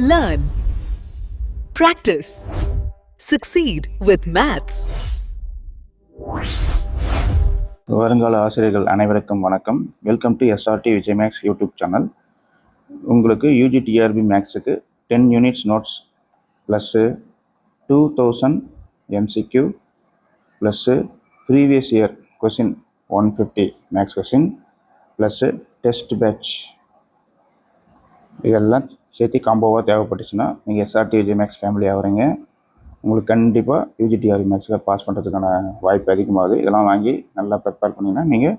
Learn, practice, succeed with maths. வருங்கால ஆசிரியர்கள் அனைவருக்கும் வணக்கம். Welcome to SRT Vijay maths YouTube channel. உங்களுக்கு யூஜி டிஆர்பி மேக்ஸுக்கு 10 units notes plus 2000 MCQ plus previous year question 150 maths question plus test batch இதெல்லாம் சேர்த்து காம்போவாக தேவைப்பட்டுச்சுன்னா நீங்கள் எஸ்ஆர்டி விஜய் மேக்ஸ் ஃபேமிலி ஆகிறீங்க. உங்களுக்கு கண்டிப்பாக யூஜிடிஆர்பி மேக்ஸில் பாஸ் பண்ணுறதுக்கான வாய்ப்பு அதிகமாகுது. இதெல்லாம் வாங்கி நல்லா ப்ரிப்பேர் பண்ணிங்கன்னா நீங்கள்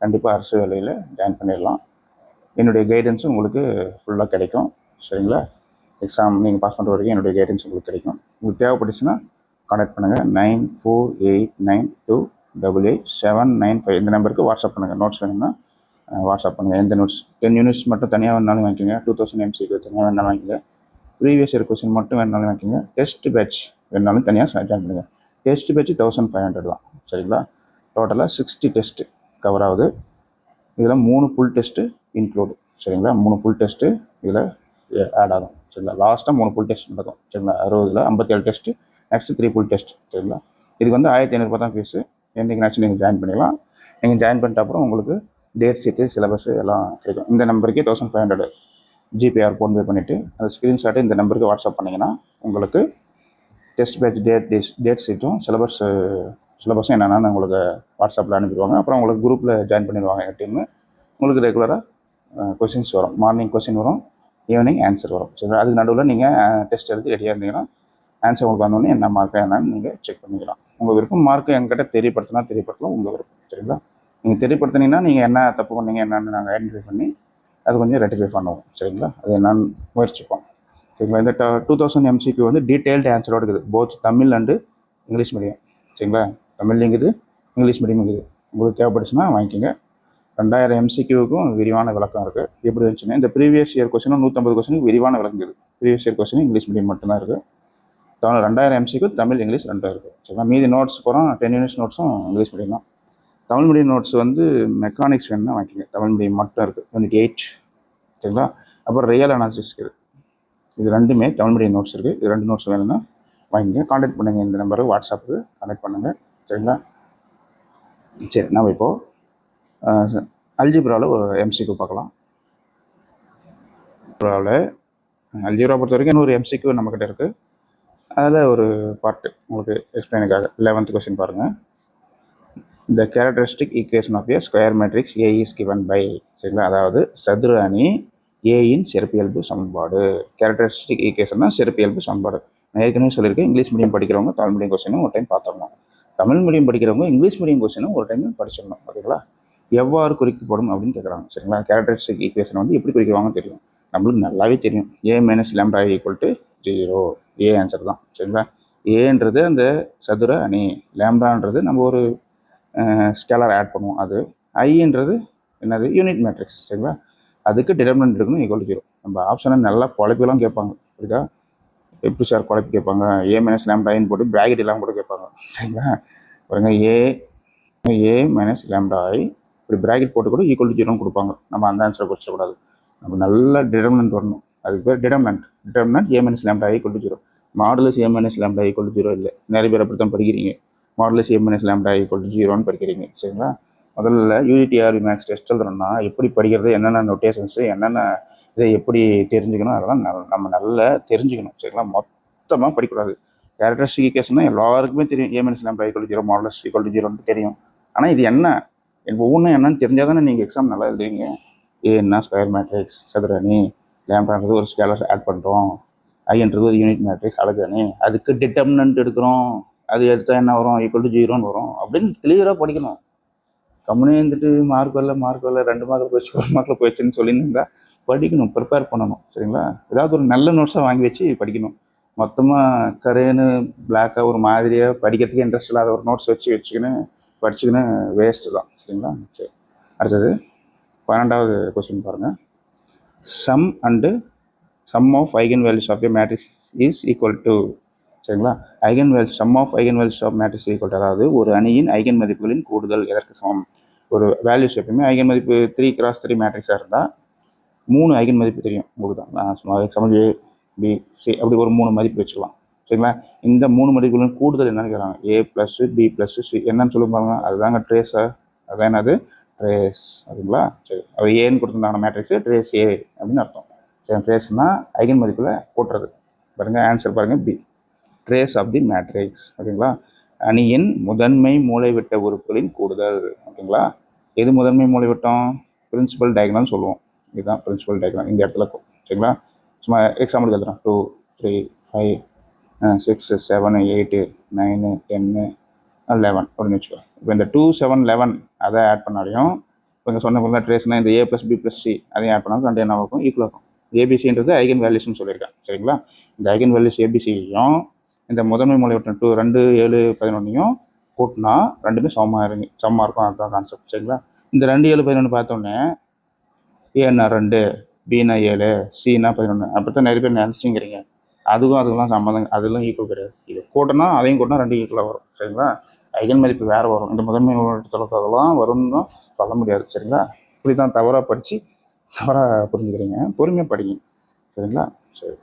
கண்டிப்பாக அரசு வேலையில் ஜாயின் பண்ணிடலாம். என்னுடைய கைடன்ஸும் உங்களுக்கு ஃபுல்லாக கிடைக்கும். சரிங்களா? எக்ஸாம் நீங்கள் பாஸ் பண்ணுற வரைக்கும் என்னுடைய கைடன்ஸ் உங்களுக்கு கிடைக்கும். உங்களுக்கு தேவைப்பட்டுச்சுன்னா கான்டாக்ட் பண்ணுங்கள். 9489288795 இந்த நம்பருக்கு வாட்ஸ்அப் பண்ணுங்கள். நோட்ஸ் வேணும்னா வாட்ஸ்அப் பண்ணுங்கள். எந்த நோட்ஸ் 10 யூனிட்ஸ் மட்டும் தனியாக வேணாலும் வாங்கிக்கோங்க. 2000 எம்சிக்கு தனியாக வேணாலும் வாங்கிக்கோங்க. ப்ரீவியஸ் இயர் கொஸ்டின் மட்டும் வேணாலும் வாங்கிக்கோங்க. டெஸ்ட் பேட்ச் வேணாலும் தனியாக ஜாயின் பண்ணுங்கள். டெஸ்ட் பேட்ச் 1500 தான். சரிங்களா? டோட்டலாக 60 டெஸ்ட்டு கவர் ஆகுது. இதில் 3 ஃபுல் டெஸ்ட்டு இன்க்ளூடு. சரிங்களா? 3 ஃபுல் டெஸ்ட்டு இதில் ஆட் ஆகும். சரிங்களா? லாஸ்ட்டாக 3 ஃபுல் டெஸ்ட் நடக்கும். சரிங்களா? 60ல் 57 டெஸ்ட்டு, நெக்ஸ்ட்டு 3 ஃபுல் டெஸ்ட். சரிங்களா? இதுக்கு வந்து 1500 தான் ஃபீஸு. என்றைக்குனாச்சும் நீங்கள் ஜாயின் பண்ணிடலாம். நீங்கள் ஜாயின் பண்ணிட்ட அப்புறம் உங்களுக்கு டேட் ஷீட்டு, சிலபஸ் எல்லாம் கிடைக்கும். இந்த நம்பருக்கே 1500 ஜிபேஆர் ஃபோன்பே பண்ணிவிட்டு அந்த ஸ்க்ரீன்ஷாட்டு இந்த நம்பருக்கு வாட்ஸ்அப் பண்ணிங்கன்னா உங்களுக்கு டெஸ்ட் பேட்ச் டேட் ஷீட்டும் சிலபஸும் என்னென்னு உங்களுக்கு வாட்ஸ்அப்பில் அனுப்பிடுவாங்க. அப்புறம் உங்களுக்கு குரூப்பில் ஜாயின் பண்ணிடுவாங்க எங்கள் டீமு. உங்களுக்கு ரெகுலராக கொஷின்ஸ் வரும். மார்னிங் கொஷின் வரும், ஈவினிங் ஆன்சர் வரும். சரி, அதுக்கு நடுவில் நீங்கள் டெஸ்ட் எழுதி ரெடியாக இருந்தீங்கன்னா ஆன்சர் உங்களுக்கு வந்தோடனே என்ன மார்க்கு என்னன்னு நீங்கள் செக் பண்ணிக்கலாம். உங்கள் விருப்பம் மார்க்கு எங்கிட்ட தெரியப்படுத்தலாம் உங்கள் விருப்பம். சரிங்களா? நீங்கள் தெரியப்படுத்தினீங்கன்னா நீங்கள் என்ன தப்பு பண்ணீங்க என்னென்னு நாங்கள் ஐடென்டிஃபை பண்ணி அது கொஞ்சம் ரெட்டிஃபை பண்ணுவோம். சரிங்களா? அது என்னன்னு முயற்சிப்போம். சரிங்களா? இந்த 2000 எம்சிக்கு வந்து டீட்டெயில்டு ஆன்சரோடு இருக்குது. Both Tamil and English medium. சரிங்களா? தமிழ்லையும் இருக்குது, இங்கிலீஷ் மீடியம் இருக்குது. உங்களுக்கு தேவைப்படுச்சுன்னா வாங்கிக்கோங்க. 2000 எம்சிக்யூவுக்கும் விரிவான விளக்கம் இருக்குது. எப்படி இருந்துச்சுன்னா இந்த ப்ரீவியஸ் இயர் கொஸ்டினும் 150 கொஸ்டினுக்கு விரிவான விளக்கம் இருக்குது. Previous year question English medium மட்டும்தான் இருக்குது. 2000 எம்சிக்கு தமிழ் இங்கிலீஷ் ரெண்டும் இருக்குது. சரிங்களா? மீதி நோட்ஸ் போகிறோம் 10 யூனிட்ஸ் நோட்ஸும் இங்கிலீஷ் மீடியம் தான். தமிழ் மீடியம் நோட்ஸ் வந்து மெக்கானிக்ஸ் வேணும்னா வாங்கிக்கோங்க. தமிழ் மீடியம் மட்டும் இருக்குது, யூனிட் 8. சரிங்களா? அப்புறம் ரியல் அனாலிசிஸ் இருக்குது. இது ரெண்டுமே தமிழ் மீடியம் நோட்ஸ் இருக்குது. இது 2 நோட்ஸ் வேணும்னா வாங்கிங்க. கான்டாக்ட் பண்ணுங்கள். இந்த நம்பருக்கு வாட்ஸ்அப்புக்கு கான்டாக்ட் பண்ணுங்கள். சரிங்களா? சரி, நம்ம இப்போது அல்ஜிப்ராவில் ஒரு எம்சிக்கு பார்க்கலாம். அல்ஜிப்ரா பொறுத்த வரைக்கும் இன்னொரு எம்சிக்கு நம்மக்கிட்ட இருக்குது. அதில் ஒரு பார்ட்டு உங்களுக்கு எக்ஸ்பிளைனுக்காக 11th கொஸ்டின் பாருங்கள். The characteristic equation of a square matrix A is given by. சரிங்களா? அதாவது சதுர அணி ஏயின் சிறப்பியல்பு சமன்பாடு. கேரக்டரிஸ்டிக் ஈக்குவேஷன்னா சிறப்பியல்பு சமன்பாடு. நான் ஏற்கனவே சொல்லியிருக்கேன். இங்கிலீஷ் மீடியம் படிக்கிறவங்க தமிழ் மீடியம் கொஸ்டினும் ஒரு டைம் பார்த்துடணும். தமிழ் மீடியம் படிக்கிறவங்க இங்கிலீஷ் மீடியம் கொஸ்டினும் ஒரு டைம் படிச்சிடணும். ஓகேங்களா? எவ்வாறு குறிக்கப்படும் அப்படின்னு கேட்குறாங்க. சரிங்களா? கேரக்டரிஸ்டிக் ஈக்குவேஷன் வந்து எப்படி குறிக்குவாங்கன்னு தெரியும். நம்மளுக்கு நல்லாவே தெரியும். A - λ = 0. ஏ ஆன்சர் தான். சரிங்களா? ஏன்றது அந்த சதுர அணி, லேம்டான்றது நம்ம ஒரு ஸ்கேலர் ஆட் பண்ணுவோம். அது ஐன்றது என்னது? Unit matrix. சரிங்களா? அதுக்கு டிடர்மினன்ட் இருக்கணும் = 0. நம்ம ஆப்ஷனை நல்லா குழப்பிலாம் கேட்பாங்க. இருக்கா? எப்படி சார் குழப்பி கேட்பாங்க? A - λ போட்டு ப்ராக்கெட் எல்லாம் போட்டு கேட்பாங்க. சரிங்களா? பாருங்க, ஏ - λ இப்படி ப்ராக்கெட் போட்டு கூட = 0 கொடுப்பாங்க. நம்ம அந்த ஆன்சரை குறிச்சிடக்கூடாது. நம்ம நல்ல டிடர்மினன்ட் வரணும். அதுக்கு பேர் டிடர்மினன்ட் A - λ = 0. மாடுலஸ் A - λ = 0 இல்லை. நிறைய பேர் அப்படி தான் படிக்கிறீங்க. மாடுலஸ் A - λ = 0ன்னு படிக்கிறீங்க. சரிங்களா? முதல்ல யூஜிடிஆர்பி மேக்ஸ் டெஸ்ட் எழுதுறோம்னா எப்படி படிக்கிறது, என்னென்ன நோட்டேஷன்ஸு, என்னென்ன இதை எப்படி தெரிஞ்சுக்கணும், அதெல்லாம் நம்ம நல்லா தெரிஞ்சுக்கணும். சரிங்களா? மொத்தமாக படிக்கக்கூடாது. கேரக்டரிஸ்டிக் ஈக்குவேஷன்னா எல்லாருக்குமே தெரியும். A - λ = 0, மாடுலஸ் = 0ன்னு தெரியும். ஆனால் இது என்ன, ஒவ்வொன்றும் என்னன்னு தெரிஞ்சால் தானே நீங்கள் எக்ஸாம் நல்லா எழுதுவீங்க. ஏன்னா ஸ்கொயர் மேட்ரிக்ஸ், சதுர அணி, லேம்டான்றது ஒரு ஸ்கேலர் ஆட் பண்ணுறோம், ஐன்றது ஒரு யூனிட் மேட்ரிக்ஸ், அழகு அணி, அதுக்கு டிட்டர்மினன்ட் எடுக்கிறோம், அது எடுத்தால் என்ன வரும்? = 0ன்னு வரும் அப்படின்னு கிளியராக படிக்கணும். கம்முனே இருந்துட்டு மார்க் வரல 2 மார்க்கில் போயிடுச்சு 1 மார்க்கில் போயிடுச்சுன்னு சொல்லியிருந்தா படிக்கணும், ப்ரிப்பேர் பண்ணணும். சரிங்களா? ஏதாவது ஒரு நல்ல நோட்ஸாக வாங்கி வச்சு படிக்கணும். மொத்தமாக கரேன்னு பிளாக்காக ஒரு மாதிரியாக படிக்கிறதுக்கு இன்ட்ரெஸ்ட் இல்லாத ஒரு நோட்ஸ் படிச்சுக்கின்னு வேஸ்ட்டு தான். சரிங்களா? சரி, அடுத்தது 12வது கொஸ்டின் பாருங்கள். Sum of eigen values of a matrix is equal to. சரிங்களா? Sum of eigen values of matrix equal to, அதாவது ஒரு அணியின் ஐகன் மதிப்புகளின் கூடுதல் எதற்கு சமம்? ஒரு வேல்யூஸ் எப்பவுமே ஐகன் மதிப்பு 3x3 மேட்ரிக்ஸாக இருந்தால் 3 ஐகன் மதிப்பு தெரியும் உங்களுக்கு தான். நான் சும்மா எக்ஸாம்பிள் பி சி அப்படி ஒரு 3 மதிப்பு வச்சுக்கலாம். சரிங்களா? இந்த 3 மதிப்புகளும் கூடுதல் என்னன்னு கேட்குறாங்க. ஏ ப்ளஸ் பி ப்ளஸ் சி என்னன்னு சொல்லி பாருங்க. அதுதாங்க ட்ரேஸை, அதுதான் என்னது ட்ரேஸ். அதுங்களா? சரி, அவர் ஏன்னு கொடுத்துருந்தாங்க மேட்ரிக்ஸு, ட்ரேஸ் ஏ அப்படின்னு அர்த்தம். சரி, ட்ரேஸ்னா ஐகன் மதிப்பில் கூட்டுறது. பாருங்க ஆன்சர் பாருங்க B, trace of the matrix. ஓகேங்களா? அணியின் முதன்மை மூலைவிட்ட உறுப்புகளின் கூடுதல். ஓகேங்களா? எது முதன்மை மூலைவிட்டம்? பிரின்சிபல் டயக்ராம் சொல்லுவோம். இதுதான் பிரின்சிபல் டயக்ராம் இந்த இடத்துல இருக்கும். சரிங்களா? சும்மா எக்ஸாம்பிள் எழுதுறேன். 2 3 5 6 7 8 9 10 11 அப்படின்னு வச்சுக்கோ. இப்போ இந்த 2 7 11 அதை ஆட் பண்ணாலையும் இப்போ இங்கே சொன்ன போல ட்ரேஸ்னால் இந்த ஏ ப்ளஸ் பி ப்ளஸ் சி அதையும் ஆட் பண்ணாலும் ரெண்டு என்ன இருக்கும்? ஈக்குவலாக இருக்கும். ஏபிசின்றது ஐகன் வேல்யூஸ்னு சொல்லியிருக்கேன். சரிங்களா? இந்த ஐகன் வேல்யூஸ் ஏபிசியையும் இந்த முதன்மை மூலைவிட்டம் 2 7 11 கூட்டினா ரெண்டுமே சமமாக இருக்கும். அதுதான் கான்செப்ட். சரிங்களா? இந்த 2 7 11 பார்த்தோன்னே ஏன்னா 2, பின்னா 7, சின்னா 11 அப்படித்தான் நிறைய பேர் நினச்சிங்கிறீங்க. அதுக்கெல்லாம் சம்மந்தம், அதெல்லாம் ஈக்குவல் கிடையாது. இது கூட்டினா அதையும் கூட்டினா ரெண்டு ஈக்குவலாக வரும். சரிங்களா? ஐகன் மதிப்பு வேறு வரும். இந்த முதன்மை மூலைவிட்டத்துலலாம் வரும்னு சொல்ல முடியாது. சரிங்களா? இப்படி தான் தவறாக படித்து தவறாக புரிஞ்சுக்கிறீங்க. பொறுமையாக படிங்க. சரிங்களா? சரி,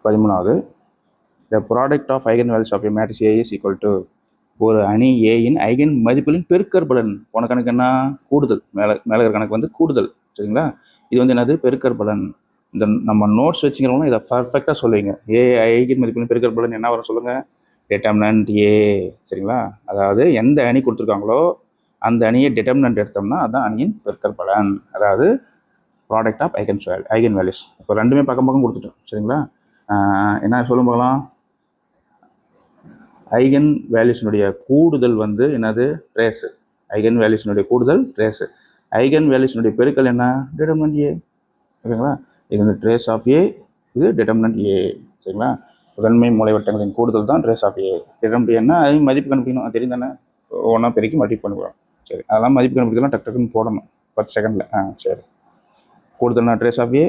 13வது, the product of eigen values of a matrix A is equal to ஒரு அணி ஏயின் ஐகன் மதிப்புகளின் பெருக்கற்பலன். போன கணக்கு என்ன? கூடுதல். மேலே இருக்கிற கணக்கு வந்து கூடுதல். சரிங்களா? இது வந்து என்னது? பெருக்கற்பலன். இந்த நம்ம நோட்ஸ் வச்சுக்கிறவங்களும் இதை பர்ஃபெக்டாக சொல்லுவீங்க. ஏ ஐகன் மதிப்புகளின் பெருக்கற்பலன் என்ன வரும் சொல்லுங்கள்? Determinant A. சரிங்களா? அதாவது எந்த அணி கொடுத்துருக்காங்களோ அந்த அணியை டிட்டர்மினன்ட் எடுத்தோம்னா அதுதான் அணியின் பெருக்கற்பலன். அதாவது ப்ராடக்ட் ஆஃப் ஐகன் வேல்யூஸ். இப்போ ரெண்டுமே பக்கம் கொடுத்துட்டோம். சரிங்களா? என்ன சொல்லும் போகலாம்? ஐகன் வேல்யூஸினுடைய கூடுதல் வந்து என்னது? ட்ரேஸு. ஐகன் வேல்யூஸினுடைய கூடுதல் ட்ரேஸு. ஐகன் வேல்யூஸினுடைய பெருக்கல் என்ன? டிட்டர்மினன்ட் ஏ. ஓகேங்களா? இது வந்து ட்ரேஸ் ஆஃப் ஏ, இது டிட்டர்மினன்ட் ஏ. சரிங்களா? முதன்மை மூலைவட்டங்களின் கூடுதல் தான் ட்ரேஸ் ஆஃப் ஏ. டிட்டர்மினன்ட் ஏன்னா அதையும் மதிப்பு கண்டுபிடிக்கணும். அது தெரியும் தானே? ஒன்றா பெருக்கி மதிப்பு பண்ணுவோம். சரி, அதெல்லாம் மதிப்பு கண்டுபிடிக்கலாம் டக்குன்னு போடணும் 10 செகண்டில். சரி, கூடுதல்னா ட்ரேஸ் ஆஃப் ஏ,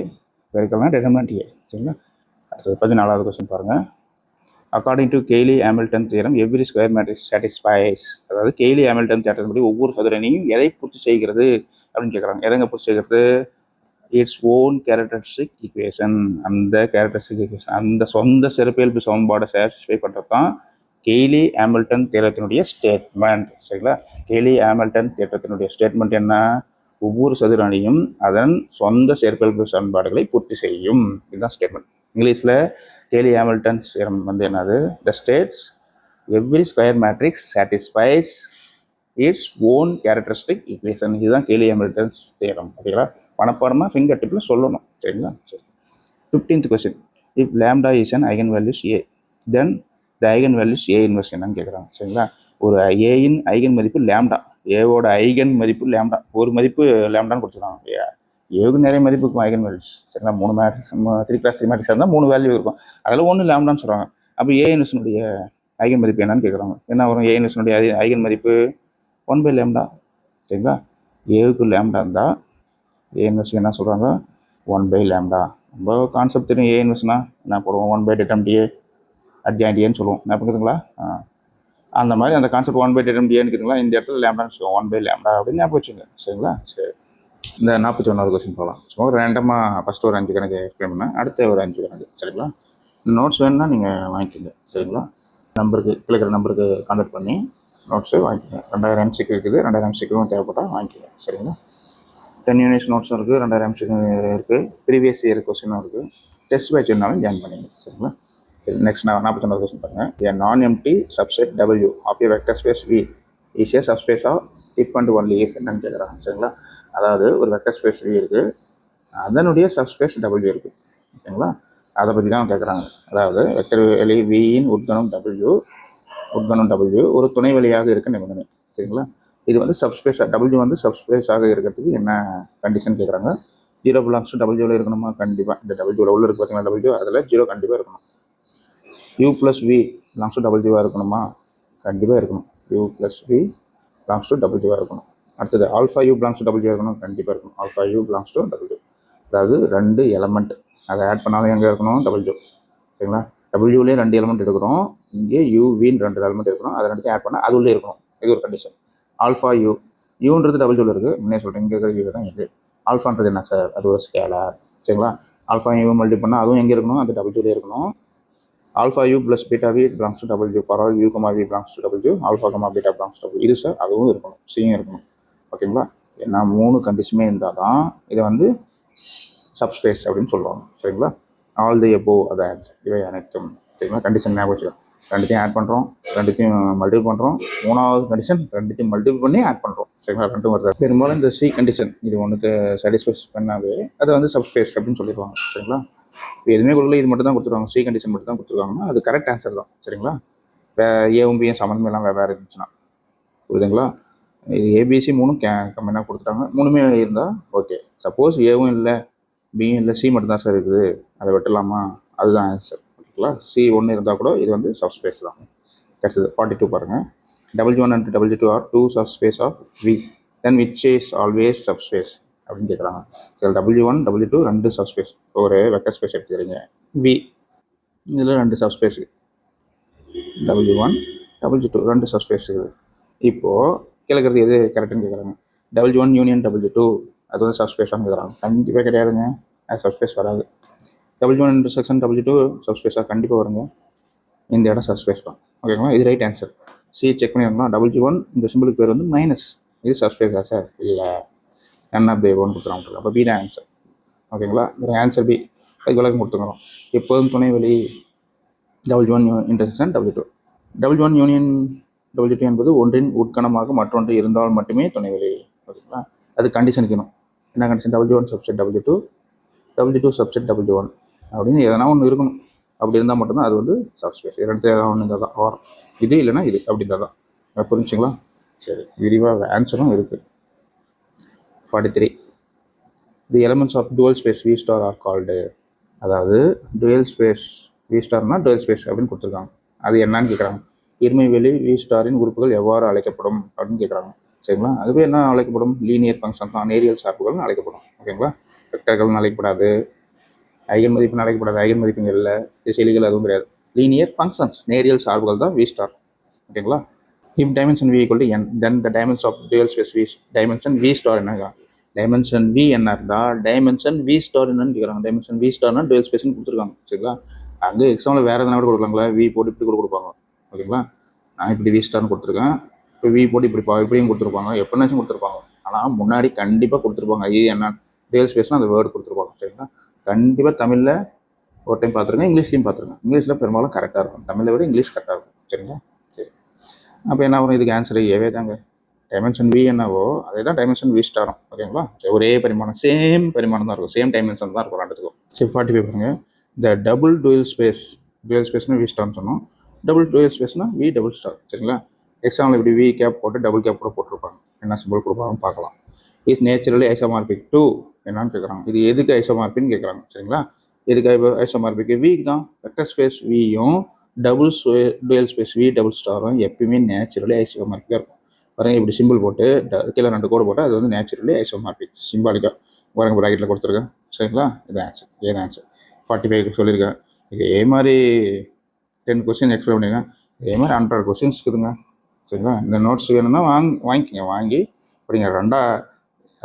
பெருக்கல்னா டிட்டர்மினன்ட் ஏ. சரிங்களா? அடுத்தது 14வது கொஸ்டின் பாருங்கள். According to Cayley Hamilton theorem every square matrix satisfies. அதாவது கெய்லி-ஹாமில்டன் தேற்றத்தின்படி ஒவ்வொரு சதுரணியும் எதை பூர்த்தி செய்கிறது அப்படின்னு கேட்குறாங்க. எதைங்க பூர்த்தி செய்கிறது? Its own characteristic equation. அந்த கேரக்டரிஸ்டிக் ஈக்குவேஷன், அந்த சொந்த சிறப்பியல்பு சமன்பாடை சாட்டிஸ்ஃபை பண்ணுறது தான் கெய்லி-ஹாமில்டன் தேற்றத்தினுடைய ஸ்டேட்மெண்ட். சரிங்களா? கெய்லி-ஹாமில்டன் தேற்றத்தினுடைய ஸ்டேட்மெண்ட் என்ன? ஒவ்வொரு சதுரணியும் அதன் சொந்த சிறப்பியல்பு சமன்பாடுகளை பூர்த்தி செய்யும். இதுதான் ஸ்டேட்மெண்ட். இங்கிலீஷில் கெய்லி-ஹாமில்டன் தியரம் வந்து என்னது? த states every square matrix satisfies its own characteristic equation. இதுதான் கெய்லி-ஹாமில்டன்ஸ் தியரம். ஓகேங்களா? பணப்பாடமாக ஃபிங்கர் டிப்பில் சொல்லணும். சரிங்களா? சரி, 15th question. If lambda is an eigen values A, then the eigen values A inverse என்னன்னு கேட்குறாங்க. சரிங்களா? ஒரு ஏயின் ஐகன் மதிப்பு லேம்டா. ஏவோட ஐகன் மதிப்பு லேம்டா. ஒரு மதிப்பு லேம்டான்னு கொடுத்துருக்காங்க. ஏவுக்கு நிறைய மதிப்பு இருக்கும் ஐகன் வேல்யூஸ். சரிங்களா? 3 மேட்ரிக்ஸ் 3x3 மேட்ரிக்ஸ் இருந்தால் 3 வேல்யூ இருக்கும். அதில் ஒன்று லேம்டான்னு சொல்கிறாங்க. அப்போ ஏ இன்வெர்ஸினுடைய ஐகன் மதிப்பு என்னன்னு கேட்குறாங்க. என்ன வரும்? ஏ இன்வெர்ஸினுடைய ஐகன் மதிப்பு 1/λ. சரிங்களா? ஏவுக்கு லேம்டா இருந்தால் ஏ இன்வெர்ஸ் என்ன சொல்கிறாங்க? 1/λ. ரொம்ப கான்செப்ட் தெரியும். ஏ இன்வெர்ஸ்னால் என்ன போடுவோம்? 1/determinant A adjoint ஏன்னு சொல்லுவோம். என்ன பண்ணுறதுங்களா? அந்த மாதிரி அந்த கான்செப்ட் 1/determinant ஏன்னு இருக்குதுங்களா? இந்த இடத்துல லேம்டான்னு சொல்லுவோம். 1/λ அப்படின்னு ஞாபகம் வச்சுங்க. சரிங்களா? சரி, இந்த 41வது கொஸ்டின் போகலாம். சும்மா ஒரு ரேண்டமாக ஃபஸ்ட்டு ஒரு 5 கணக்கு எக்ஸ்பிளைன் பண்ணேன். அடுத்த ஒரு 5 கணக்கு. சரிங்களா? நோட்ஸ் வேணும்னா நீங்கள் வாங்கிக்கோங்க. சரிங்களா? நம்பருக்கு இருக்கிற நம்பருக்கு கான்டாக்ட் பண்ணி நோட்ஸு வாங்கிக்கோங்க. 2000 MCQ இருக்குது. 2000 MCQவும் தேவைப்பட்டால் வாங்கிக்கோங்க. சரிங்களா? 10 யூனிட்ஸ் நோட்ஸும் இருக்குது. 2000 MCQ இருக்குது. ப்ரீவியஸ் இயர் கொஸ்டினும் இருக்குது. டெஸ்ட் பேட்ச் இருந்தாலும் ஜாயின் பண்ணிங்க. சரிங்களா? சரி, நெக்ஸ்ட் 49வது கொஸ்டின் பாருங்கள். A non empty subset W of a vector space V is a subspace of if and only if என்னன்னு கேட்குறாங்க. சரிங்களா? அதாவது ஒரு வெக்டர் ஸ்பேஸ் V இருக்குது, அதனுடைய சப்ஸ்பேஸ் W இருக்குது. ஓகேங்களா? அதை பற்றி தான் கேட்குறாங்க. அதாவது வெக்டர் வெளி வியின் உட்கணம் W ஒரு துணை வழியாக இருக்க நிபந்தனை. சரிங்களா? இது வந்து சப்ஸ்பேஸ் W வந்து சப்ஸ்பேஸாக இருக்கிறதுக்கு என்ன கண்டிஷன் கேட்குறாங்க. 0 பிலாங்ஸ் டு W இருக்கணுமா? கண்டிப்பாக. இந்த W உள்ள இருக்குது பார்த்தீங்கன்னா W, அதில் 0 கண்டிப்பாக இருக்கணும். U + V belongs to W இருக்கணுமா? கண்டிப்பாக இருக்கணும். U + V belongs to W இருக்கணும். அடுத்தது alpha U belongs to W இருக்கணும். கண்டிப்பாக இருக்கணும். Alpha U belongs to W. அதாவது 2 எலமெண்ட் அதை ஆட் பண்ணாலும் எங்கே இருக்கணும்? W. சரிங்களா? Wலேயே 2 எலமெண்ட் எடுக்கிறோம். இங்கே UVன்னு 2 எலமெண்ட் இருக்கணும். அதை 2 ஆட் பண்ணால் அது உள்ளே இருக்கணும். இது ஒரு கண்டிஷன். ஆல்ஃபா யூன்றது W இருக்குது. முன்னே சொல்கிறேன், இங்கே இருக்கிற U தான் இது. ஆல்ஃபான்றது என்ன சார்? அது ஒரு ஸ்கேலார். சரிங்களா? ஆல்ஃபா யூ மல்டி பண்ணால் அதுவும் எங்கே இருக்கணும், அது டபுள்யூலே இருக்கணும். Alpha U plus beta V belongs to W for all U comma V belongs to W alpha comma beta belongs to W. இது சார் அதுவும் இருக்கணும், சியும் இருக்கணும். ஓகேங்களா? ஏன்னா 3 கண்டிஷனுமே இருந்தால் தான் இதை வந்து சப்ஸ்பேஸ் அப்படின்னு சொல்லுவாங்க. சரிங்களா? ஆல் தி எபோவ் அது ஆன்சர். இவை அனைத்தும். சரிங்களா? கண்டிஷன் ஞாபகம் வச்சுக்கோங்க. ரெண்டுத்தையும் ஆட் பண்ணுறோம், ரெண்டுத்தையும் மல்டிபிள் பண்ணுறோம். 3வது கண்டிஷன் ரெண்டுத்தையும் மல்டிபிள் பண்ணி ஆட் பண்ணுறோம். சரிங்களா? ரெண்டும் வருது. பெரும்பாலும் இந்த சி கண்டிஷன் இது ஒன்று சாட்டிஸ்ஃபைஸ் பண்ணாவே அது வந்து சப்ஸ்பேஸ் அப்படின்னு சொல்லிடுவாங்க. சரிங்களா? இப்போ எதுவுமே கொடுக்கல, இது மட்டும் தான் கொடுத்துருவாங்க, சி கண்டிஷன் மட்டும் தான் கொடுத்துருவாங்கன்னா அது கரெக்ட் ஆன்சர் தான். சரிங்களா? ஏவும் பியும் சம்மந்தம் எல்லாம் வேறு இருந்துச்சுன்னா புரியுதுங்களா? இது ஏபிசி 3ம் கம்மியாக கொடுத்துட்டாங்க, 3மே இருந்தால் ஓகே. சப்போஸ் ஏவும் இல்லை பியும் இல்லை சி மட்டும் தான் சார் இருக்குது, அதை வெட்டலாமா, அதுதான் ஆன்சர். ஓகேங்களா? சி 1 இருந்தால் கூட இது வந்து சப்ஸ்பேஸ் தான். கிடைச்சது 42 பாருங்கள். W1 and W2 are 2 subspace of V, then which is always subspace அப்படின்னு கேட்குறாங்க. சரி, W1 W2 2 சப்ஸ்பேஸ், ஒரு வெக்டர் ஸ்பேஸ் எடுத்துக்கிறீங்க V, இதில் 2 சப்ஸ்பேஸ் W1 W2 2 சப்ஸ்பேஸ் இருக்குது. இப்போது கேட்குறது எது கரெக்டுன்னு கேட்குறாங்க. W1 யூனியன் W2 அது வந்து சப்ஸ்பேஸாக கேட்குறாங்க. கண்டிப்பாக கிடையாதுங்க, அது சப்ஸ்பேஸ் வராது. W1 இன்டர்செக்ஷன் W2 சப்ஸ்பேஸாக கண்டிப்பாக வருங்க, இந்த இடம் சப்ஸ்பேஸ் தான். ஓகேங்களா? இது ரைட் ஆன்சர். சி செக் பண்ணிடலாம். W1 இந்த சிம்பிளுக்கு பேர் வந்து மைனஸ், இது சப்ஸ்பேஸா சார்? இல்லை, என்ன பே ஒன்று கொடுத்துருவாங்க. அப்போ பி தான் ஆன்சர். ஓகேங்களா? இந்த ஆன்சர் பி. அதுக்கு விளக்கம் கொடுத்துக்கிறோம். எப்போதும் துணை வெளி W1 intersection W2. W1 union W2 என்பது ஒன்றின் உட்கணமாக மற்றொன்று இருந்தால் மட்டுமே துணை வெளி. ஓகேங்களா? அது கண்டிஷன் இருக்கணும். என்ன condition? W1 subset W2, W2 subset W1 அப்படின்னு எதனா ஒன்று இருக்கணும். அப்படி இருந்தால் மட்டும்தான் அது வந்து சப்ஸ்பேஸ். இரண்டு எதாவது ஒன்று இருந்தால் தான் வரும். இது இல்லைன்னா இது அப்படி இருந்தால் தான். புரிஞ்சுங்களா? சரி, விரிவாக ஆன்சரும் இருக்குது. 43. The elements of dual space V star are called. அதாவது டுவல் ஸ்பேஸ் வி ஸ்டார்னா டுவல் ஸ்பேஸ் அப்படின்னு கொடுத்துருக்காங்க. அது என்னன்னு கேட்குறாங்க. இருமைவெளி வி ஸ்டாரின் உறுப்புகள் எவ்வாறு அழைக்கப்படும் அப்படின்னு கேட்குறாங்க. சரிங்களா? அதுவே என்ன அழைக்கப்படும்? லீனியர் ஃபங்க்ஷன் தான், நேரியல் சார்புகள்னு அழைக்கப்படும். ஓகேங்களா? வெக்டர்கள்னு அழைக்கப்படாது, ஐகன் மதிப்புன்னு அழைக்கப்படாது, ஐகன் மதிப்புகள் இல்லை, திசைலிகள் அதுவும் கிடையாது. லீனியர் ஃபங்க்ஷன்ஸ், நேரியல் சார்புகள் தான் வி ஸ்டார். ஓகேங்களா? If dimension V equal to N, then the dimension of dual space V dimension V star என்ன? டைமென்ஷன் வி என்ன இருந்தால் டைமென்ஷன் வி ஸ்டார் என்னன்னு கேட்குறாங்க. டைமென்ஷன் வி ஸ்டார்னா டுவல் ஸ்பேஸ்னு கொடுத்துருக்காங்க. சரிங்களா? அங்கே எக்ஸாமில் வேறு எதனா கூட கொடுக்கலாங்களா? வி போட்டு இப்படி கூட கொடுப்பாங்க. ஓகேங்களா? நான் இப்படி வி ஸ்டார்னு கொடுத்துருக்கேன், இப்போ வி போட்டு இப்படியும் கொடுத்துருப்பாங்க, எப்படினாச்சும் கொடுத்துருப்பாங்க. ஆனால் முன்னாடி கண்டிப்பாக கொடுத்துருப்பாங்க இது என்ன டுவல் ஸ்பேஸ்னால் அந்த வேர்டு கொடுத்துருப்பாங்க. சரிங்களா? கண்டிப்பாக தமிழில் ஒரு டைம் பார்த்துருங்க, இங்கிலீஷ்லையும் பார்த்துருங்க. இங்கிலீஷில் பெரும்பாலும் கரெக்டாக இருக்கும், தமிழை விட இங்கிலீஷ் கரெக்டாக இருக்கும். சரிங்களா? சரி, அப்போ என்ன வரும்? இதுக்கு ஆன்சர் ஏவே தாங்க. டைமென்ஷன் வி என்னவோ அதே தான் டைமென்ஷன் வி ஸ்டாரும். ஓகேங்களா? சரி, ஒரே பரிமாணம், சேம் பரிமாணம் தான் இருக்கும், சேம் டைமென்ஷன் தான் இருக்கும் ரெண்டுத்துக்கும். சரி, 45 பாருங்க. இந்த டபுள் டுவல் ஸ்பேஸ்னால் வி ஸ்டார்னு சொன்னோம், டபுள் டுவல் ஸ்பேஸ்னால் வி டபுள் ஸ்டார். சரிங்களா? எக்ஸாம்பிள் இப்படி வி கேப் போட்டு டபுள் கேப் கூட போட்டிருப்பாங்க, என்ன சிம்பிள் கொடுப்பாங்கன்னு பார்க்கலாம். இஸ் நேச்சுரலி ஐசோமார்பிக் டூ என்னன்னு கேட்குறாங்க. இது எதுக்கு ஐசோமார்பின்னு கேட்குறாங்க. சரிங்களா? எதுக்கு ஐசோமார்பிக்? விக்கு தான். வெக்டர் ஸ்பேஸ் வியும் டுவல் ஸ்பேஸ் வி டபுள் ஸ்டாரும் எப்பயுமே நேச்சுரலி ஐசோமார்பிக்காக இருக்கும். பாருங்க, இப்படி சிம்பிள் போட்டு கீழே 2 கோடு போட்டு அது வந்து நேச்சுரலி ஐசோமார்பிக், சிம்பாலிக்காக பாருங்க ப்ராக்கெட்டில் கொடுத்துருக்கேன். சரிங்களா? இது ஆன்சர், ஏன் ஆன்சர் 45 சொல்லியிருக்கேன். இதே மாதிரி 10 கொஸ்டின் எக்ஸ்பிளைன் பண்ணியிருக்கேன். இதே மாதிரி 100 கொஸ்டின்ஸ் இருக்குதுங்க. சரிங்களா? இந்த நோட்ஸ் வேணும்னா வாங்கிக்கோங்க, வாங்கி அப்படிங்க.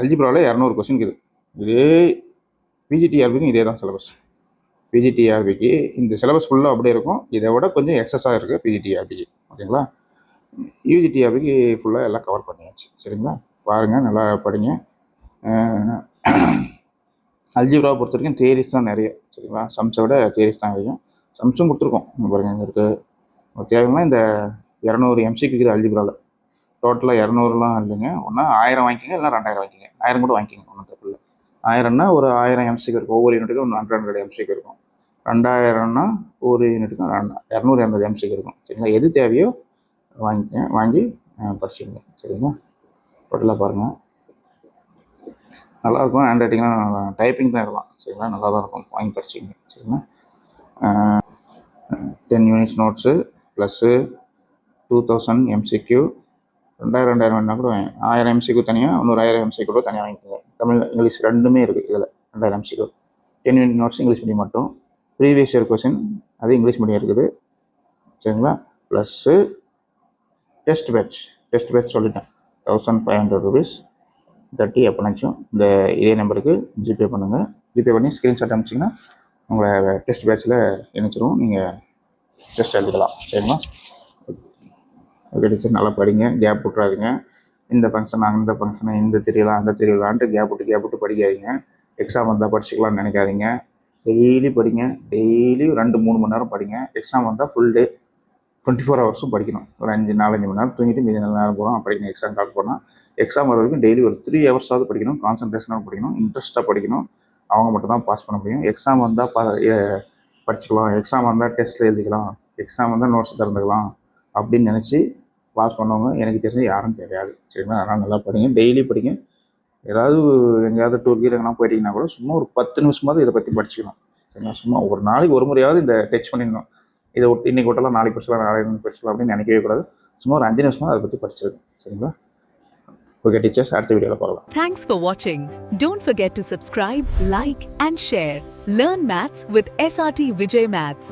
அல்ஜிப்ராவில் 200 கொஸ்டின் இருக்குது. இதே பிஜிடிஆர்பிக்கும் இதே தான் சிலபஸ். பிஜிடிஆர்பிக்கு இந்த சிலபஸ் ஃபுல்லாக அப்படியே இருக்கும், இதை விட கொஞ்சம் எக்ஸஸாக இருக்குது பிஜிடிஆர்பிக்கு. ஓகேங்களா? யூஜிடிஆர்பிக்கு ஃபுல்லாக எல்லாம் கவர் பண்ணியாச்சு. சரிங்களா? பாருங்கள், நல்லா படிங்க. அல்ஜிப்ராவை பொறுத்த வரைக்கும் தியரிஸ் தான் நிறைய. சரிங்களா? சம்ஸை விட தியரிஸ் தான் அதிகம். சம்ஸும் கொடுத்துருக்கோம், பாருங்கள் இங்கே இருக்குது. தேவைன்னா இந்த 200 எம்சிக்கு இருக்குது அல்ஜிப்ராவில். டோட்டலாக 200லாம் இல்லைங்க, ஒன்றா 1000 வாங்கிக்கிங்க, இல்லை 2000 வாங்கிக்கிங்க. 1000 கூட வாங்கிக்கிங்க, ஒன்றும் தப்பு இல்லை. 1000னா ஒரு 1000 எம்சிக்கு இருக்கும், ஒவ்வொரு யூனிட்டுக்கும் 100 எம்சிக்கு இருக்கும். 2000னா ஒரு யூனிட்டுக்கும் 200 எம்சிக்கு இருக்கும். சரிங்களா? எது தேவையோ வாங்கிக்கங்க, வாங்கி படிச்சுங்க. சரிங்களா? டோட்டலாக பாருங்கள், நல்லாயிருக்கும். ஹேண்ட் ரைட்டிங்லாம் டைப்பிங் தான் இருக்கலாம். சரிங்களா? நல்லா தான் இருக்கும், வாங்கி படிச்சுங்க. சரிங்களா? 10 யூனிட்ஸ் நோட்ஸு ப்ளஸ்ஸு 2000 எம்சிக்யூ, 2000 வேணா கூட 1000 எம்சிக்கு தனியாக, இன்னொரு 1000 எம்சிக்கு கூட தனியாக வாங்கிக்கோங்க. தமிழ் இங்கிலீஷ் ரெண்டுமே இருக்குது இதில். 2000 எம்சிக்கு 10 யூனிட் நோட்ஸ் இங்கிலீஷ் மீடியம் மட்டும். ப்ரீவியஸ் இயர் கொஸ்டின் அது இங்கிலீஷ் மீடியம் இருக்குது. சரிங்களா? ப்ளஸ்ஸு டெஸ்ட் பேட்ச் சொல்லிட்டேன், 1500 ரூபீஸ் 30 எப்போனாச்சும் இந்த இதே நம்பருக்கு ஜிபே பண்ணுங்கள். ஜிபே பண்ணி ஸ்க்ரீன்ஷாட் அனுப்பிச்சிங்கன்னா உங்களை டெஸ்ட் பேட்சில் இணைச்சிருவோம், நீங்கள் டெஸ்ட் எழுதிக்கலாம். சரிங்களா? ஓகே டீச்சர், நல்லா படிங்க, கேப் விட்றாதீங்க. இந்த ஃபங்க்ஷன் அந்த ஃபங்க்ஷனு, இந்த திருவிழா அந்த திருவிழான்ட்டு கேப் விட்டு படிக்காதீங்க. எக்ஸாம் வந்தால் படிச்சுக்கலாம்னு நினைக்காதீங்க. டெய்லி படிங்க, டெய்லி 2-3 மணி நேரம் படிங்க. எக்ஸாம் வந்தால் ஃபுல் டே 24 ஹவர்ஸும் படிக்கணும். ஒரு 5-4 மணி நேரம் தூங்கிட்டு மீதி 4 நேரம் போகிறோம் படிக்கணும். எக்ஸாம் கால் போனால் எக்ஸாம் வர வரைக்கும் டெய்லி ஒரு 3 ஹவர்ஸாவது படிக்கணும். கான்சன்ட்ரேஷனாக படிக்கணும், இன்ட்ரெஸ்ட்டாக படிக்கணும். அவங்க மட்டும் தான் பாஸ் பண்ண முடியும். எக்ஸாம் வந்தால் படிச்சுக்கலாம், எக்ஸாம் வந்தால் டெஸ்ட்டில் எழுதிக்கலாம், எக்ஸாம் வந்தால் நோட்ஸ் திறந்துக்கலாம் அப்படின்னு நினச்சி பாஸ் பண்ணவங்க எனக்கு தெரிஞ்சு யாரும் கிடையாது. சரிங்களா? அதனால் நல்லா படிங்க, டெய்லி படிங்க. ஏதாவது எங்கேயாவது டூர் கீழே எங்கன்னா போயிட்டீங்கன்னா கூட சும்மா ஒரு 10 நிமிஷமாவது இதை பற்றி படிச்சுக்கணும். சரிங்களா? சும்மா ஒரு நாளைக்கு ஒரு முறையாவது இந்த டச் பண்ணிடணும். இதை விட்டு இன்றைக்கி விட்டலாம் நாளைக்கு படிச்சுக்கலாம், நாளைக்கு படிச்சுக்கலாம் அப்படின்னு நினைக்கவே கூடாது. சும்மா ஒரு 5 நிமிஷமாக அதை பற்றி படிச்சிருக்கேன். சரிங்களா? ஓகே டீச்சர்ஸ், அடுத்த வீடியோவில் பார்க்கலாம். Thanks for watching. Don't forget to subscribe, like and share. Learn maths with SRT Vijay Maths.